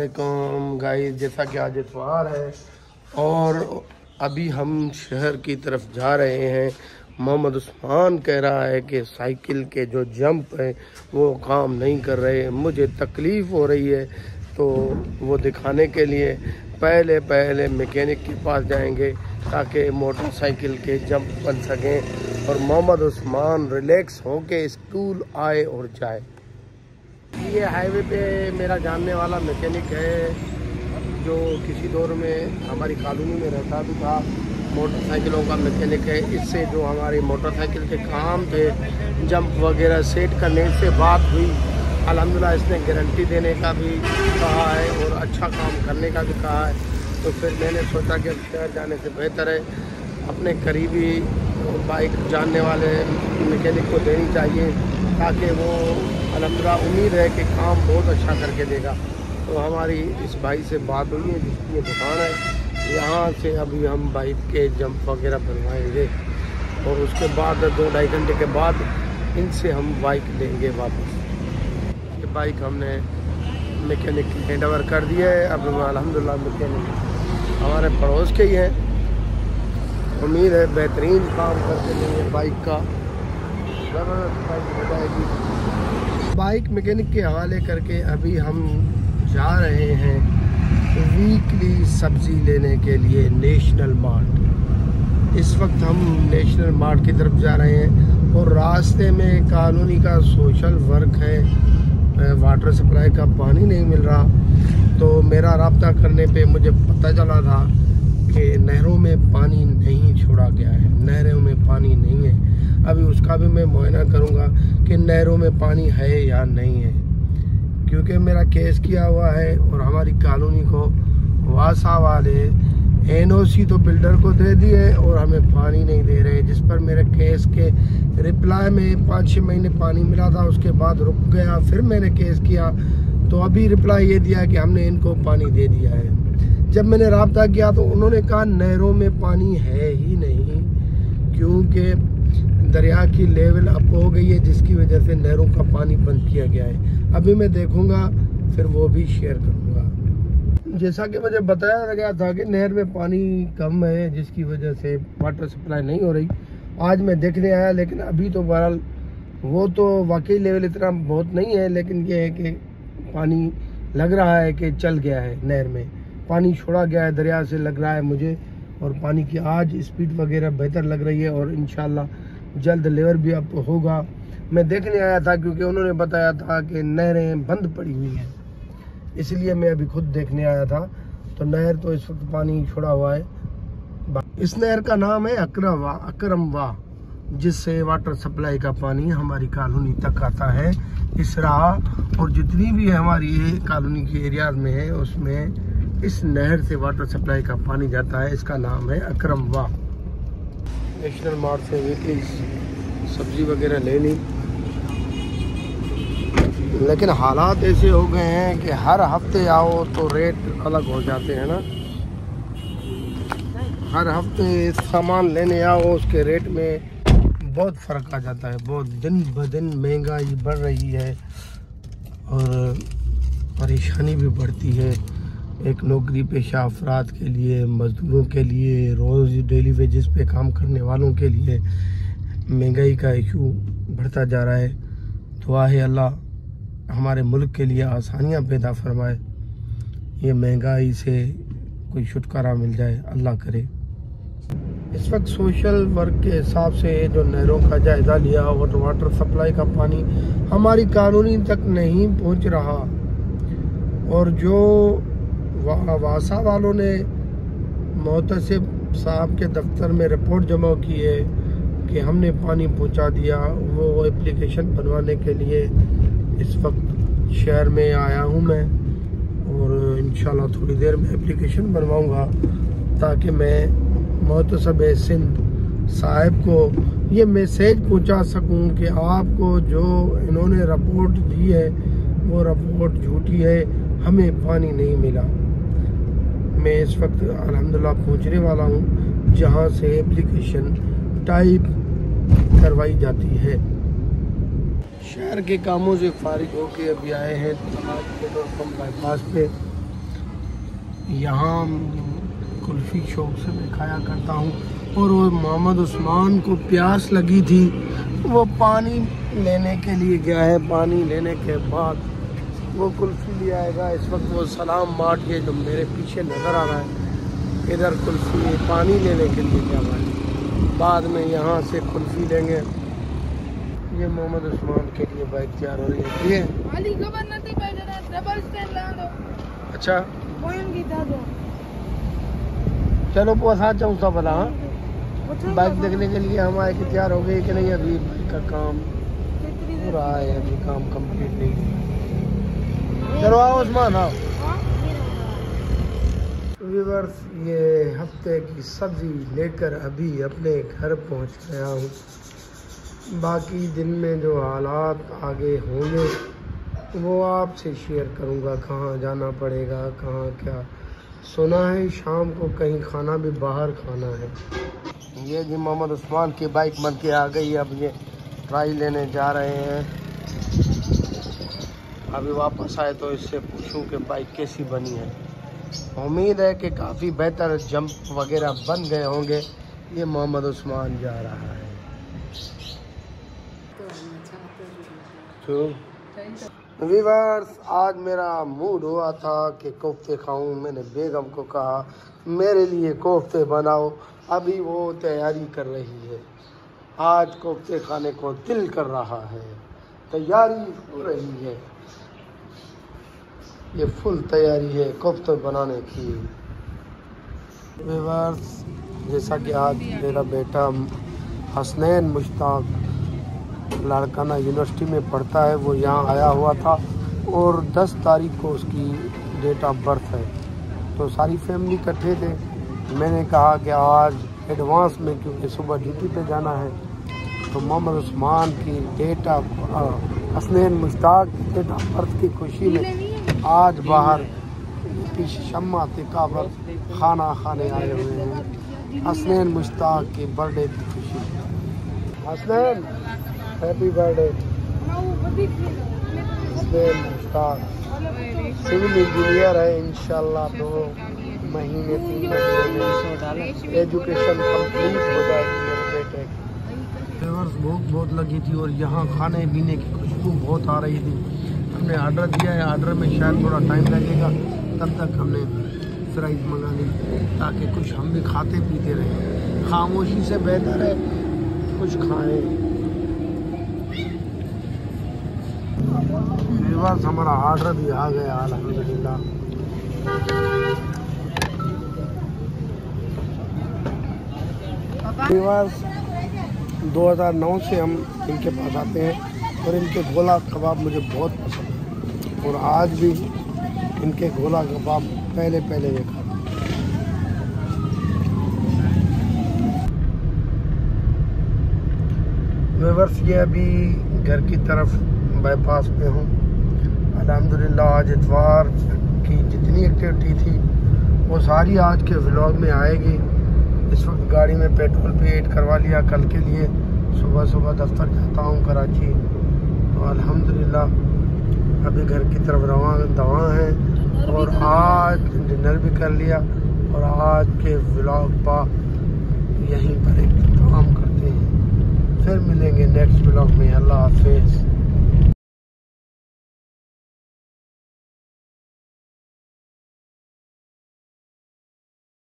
अस्सलामुअलैकुम गाइस, जैसा कि आज इतवार है और अभी हम शहर की तरफ जा रहे हैं। मोहम्मद उस्मान कह रहा है कि साइकिल के जो जंप है वो काम नहीं कर रहे, मुझे तकलीफ़ हो रही है। तो वो दिखाने के लिए पहले मैकेनिक के पास जाएंगे ताकि मोटरसाइकिल के जंप बन सकें और मोहम्मद उस्मान रिलैक्स होके स्कूल आए और जाए। ये हाईवे पे मेरा जानने वाला मैकेनिक है जो किसी दौर में हमारी कॉलोनी में रहता भी था, मोटरसाइकिलों का मैकेनिक है। इससे जो हमारी मोटरसाइकिल के काम थे, जंप वगैरह सेट करने से बात हुई। अल्हम्दुलिल्लाह इसने गारंटी देने का भी कहा है और अच्छा काम करने का भी कहा है। तो फिर मैंने सोचा कि शहर जाने से बेहतर है अपने करीबी बाइक जानने वाले मैकेनिक को देनी चाहिए ताकि वो अल्हम्दुलिल्लाह उम्मीद है कि काम बहुत अच्छा करके देगा। तो हमारी इस भाई से बात हुई है जिसकी ये दुकान है, यहाँ से अभी हम बाइक के जंप वगैरह बनवाएंगे और उसके बाद 2-2.5 घंटे के बाद इनसे हम बाइक लेंगे वापस। ये बाइक हमने मैकेनिक हैंड ओवर कर दिया है। अब अल्हम्दुलिल्लाह मैकेनिक हमारे पड़ोस के ही हैं। उम्मीद है बेहतरीन काम करके देंगे बाइक का, ज़बरदस्त बाइक हो जाएगी। बाइक मैकेनिक के हवाले करके अभी हम जा रहे हैं वीकली सब्ज़ी लेने के लिए नेशनल मार्ट। इस वक्त हम नेशनल मार्ट की तरफ जा रहे हैं और रास्ते में कॉलोनी का सोशल वर्क है, वाटर सप्लाई का पानी नहीं मिल रहा। तो मेरा राब्ता करने पे मुझे पता चला था कि नहरों में पानी नहीं छोड़ा गया है, नहरों में पानी नहीं है। अभी उसका भी मैं मुआयना करूँगा कि नहरों में पानी है या नहीं है, क्योंकि मेरा केस किया हुआ है और हमारी कॉलोनी को वासा वाले एनओसी तो बिल्डर को दे दिए और हमें पानी नहीं दे रहे, जिस पर मेरे केस के रिप्लाई में 5-6 महीने पानी मिला था, उसके बाद रुक गया। फिर मैंने केस किया तो अभी रिप्लाई ये दिया कि हमने इनको पानी दे दिया है। जब मैंने राब्ता किया तो उन्होंने कहा नहरों में पानी है ही नहीं, क्योंकि दरिया की लेवल अप हो गई है जिसकी वजह से नहरों का पानी बंद किया गया है। अभी मैं देखूंगा फिर वो भी शेयर करूंगा। जैसा कि मुझे बताया गया था कि नहर में पानी कम है जिसकी वजह से वाटर सप्लाई नहीं हो रही। आज मैं देखने आया, लेकिन अभी तो बहरहाल वो तो वाकई लेवल इतना बहुत नहीं है, लेकिन ये है कि पानी लग रहा है कि चल गया है, नहर में पानी छोड़ा गया है दरिया से लग रहा है मुझे। और पानी की आज स्पीड वगैरह बेहतर लग रही है और इंशाल्लाह जल्द लेवल भी अप होगा। मैं देखने आया था क्योंकि उन्होंने बताया था कि नहरें बंद पड़ी हुई हैं, इसलिए मैं अभी खुद देखने आया था। तो नहर तो इस वक्त पानी छोड़ा हुआ है। इस नहर का नाम है अकरमवा, जिससे वाटर सप्लाई का पानी हमारी कॉलोनी तक आता है। इस राह और जितनी भी हमारी कॉलोनी के एरिया में है उसमें इस नहर से वाटर सप्लाई का पानी जाता है। इसका नाम है अकरमवा। नेशनल मार्ट से वीकली सब्जी वगैरह ले ली, लेकिन हालात ऐसे हो गए हैं कि हर हफ्ते आओ तो रेट अलग हो जाते हैं ना। हर हफ्ते सामान लेने आओ उसके रेट में बहुत फ़र्क आ जाता है। बहुत दिन ब दिन महंगाई बढ़ रही है और परेशानी भी बढ़ती है। एक नौकरी पेशा अफराद के लिए, मज़दूरों के लिए, रोज़ डेली वेजेस पे काम करने वालों के लिए महंगाई का इशू बढ़ता जा रहा है। दुआ है अल्लाह हमारे मुल्क के लिए आसानियाँ पैदा फरमाए, ये महंगाई से कोई छुटकारा मिल जाए, अल्लाह करे। इस वक्त सोशल वर्क के हिसाब से जो नहरों का जायज़ा लिया और वाटर सप्लाई का पानी हमारी कॉलोनी तक नहीं पहुंच रहा। और जो वासा वालों ने मोहतसिब साहब के दफ्तर में रिपोर्ट जमा की है कि हमने पानी पहुंचा दिया, वो एप्लीकेशन बनवाने के लिए इस वक्त शहर में आया हूं मैं और इंशाल्लाह थोड़ी देर में एप्लीकेशन बनवाऊंगा ताकि मैं मोहतसिब सिंध साहब को ये मैसेज पहुंचा सकूं कि आपको जो इन्होंने रिपोर्ट दी है वो रिपोर्ट झूठी है, हमें पानी नहीं मिला। मैं इस वक्त अल्हम्दुलिल्लाह पहुंचने वाला हूं जहां से एप्लीकेशन टाइप करवाई जाती है। शहर के कामों से फारिग होके अभी आए हैं पेट्रोल पंप बाईपास पे यहाँ कुल्फ़ी शौक से मैं खाया करता हूँ। और वो मोहम्मद उस्मान को प्यास लगी थी, वो पानी लेने के लिए गया है। पानी लेने के बाद वो कुल्फ़ी ले आएगा। इस वक्त वो सलाम मार्ट ये जो मेरे पीछे नज़र आ रहा है, इधर कुल्फ़ी पानी लेने के लिए गया हुआ है। बाद में यहाँ से कुल्फ़ी लेंगे। ये मोहम्मद उस्मान के लिए बाइक तैयार हो रही है। ये अच्छा चलो पोसा चौसा भला। हाँ बाइक देखने के लिए हम आए कि तैयार हो गए कि नहीं। अभी बाइक का काम हो रहा है, अभी काम कंप्लीट नहीं। चलो आओ उस्मान आओ। व्यूअर्स, ये हफ्ते की सब्जी लेकर अभी अपने घर पहुंच गया हूँ। बाकी दिन में जो हालात आगे होंगे वो आपसे शेयर करूँगा। कहाँ जाना पड़ेगा, कहाँ क्या। सुना है शाम को कहीं खाना भी बाहर खाना है। ये जी मोहम्मद उस्मान की बाइक बन के आ गई। अब ये ट्राई लेने जा रहे हैं। अभी वापस आए तो इससे पूछूं कि बाइक कैसी बनी है। उम्मीद है कि काफ़ी बेहतर जंप वगैरह बन गए होंगे। ये मोहम्मद उस्मान जा रहा है। तो व्यूअर्स, आज मेरा मूड हुआ था कि कोफ्ते खाऊं। मैंने बेगम को कहा मेरे लिए कोफ्ते बनाओ। अभी वो तैयारी कर रही है। आज कोफ्ते खाने को दिल कर रहा है, तैयारी हो रही है। ये फुल तैयारी है कोफ्ते बनाने की। व्यूअर्स, जैसा कि आज मेरा बेटा हसनैन मुश्ताक लाड़काना यूनिवर्सिटी में पढ़ता है, वो यहाँ आया हुआ था और 10 तारीख को उसकी डेट ऑफ बर्थ है। तो सारी फैमिली इकट्ठे थे। मैंने कहा कि आज एडवांस में, क्योंकि सुबह ड्यूटी पे जाना है, तो मोहम्मद उस्मान की date of Hasnain Mushtaq date of birth की खुशी में आज बाहर पीछे शम्मा तिका पर खाना खाने आए हुए हैं। हसनैन मुश्ताक की बर्थडे की खुशी। Hasnain happy birthday. Hasnain Mushtaq civil engineer है। इंशाल्लाह 2 महीने 3 महीने में एजुकेशन कंप्लीट हो जाएगी मेरे बेटे की। भूख बहुत लगी थी और यहाँ खाने पीने की खुशबू बहुत आ रही थी। हमने ऑर्डर दिया है। ऑर्डर में शायद थोड़ा टाइम लगेगा, तब तक हमने फ्राइज मंगा ली ताकि कुछ हम भी खाते पीते रहें। खामोशी से बेहतर है कुछ खाएं। व्यूअर्स, हमारा ऑर्डर भी आ गया अल्हम्दुलिल्लाह। व्यूअर्स, 2009 से हम इनके पास आते हैं और इनके गोला कबाब मुझे बहुत पसंद है। और आज भी इनके गोला कबाब पहले ये खाता। व्यूअर्स, ये अभी घर की तरफ बाईपास पे हूँ। अल्हम्दुलिल्लाह आज इतवार की जितनी एक्टिविटी थी वो सारी आज के व्लॉग में आएगी। इस वक्त गाड़ी में पेट्रोल भी ऐड करवा लिया कल के लिए। सुबह दफ्तर जाता हूँ कराची। तो अल्हम्दुलिल्लाह अभी घर की तरफ रवाना हैं और आज डिनर भी कर लिया। और आज के व्लॉग का यहीं पर एक काम करते हैं, फिर मिलेंगे नेक्स्ट व्लॉग में। अल्लाह हाफिज़।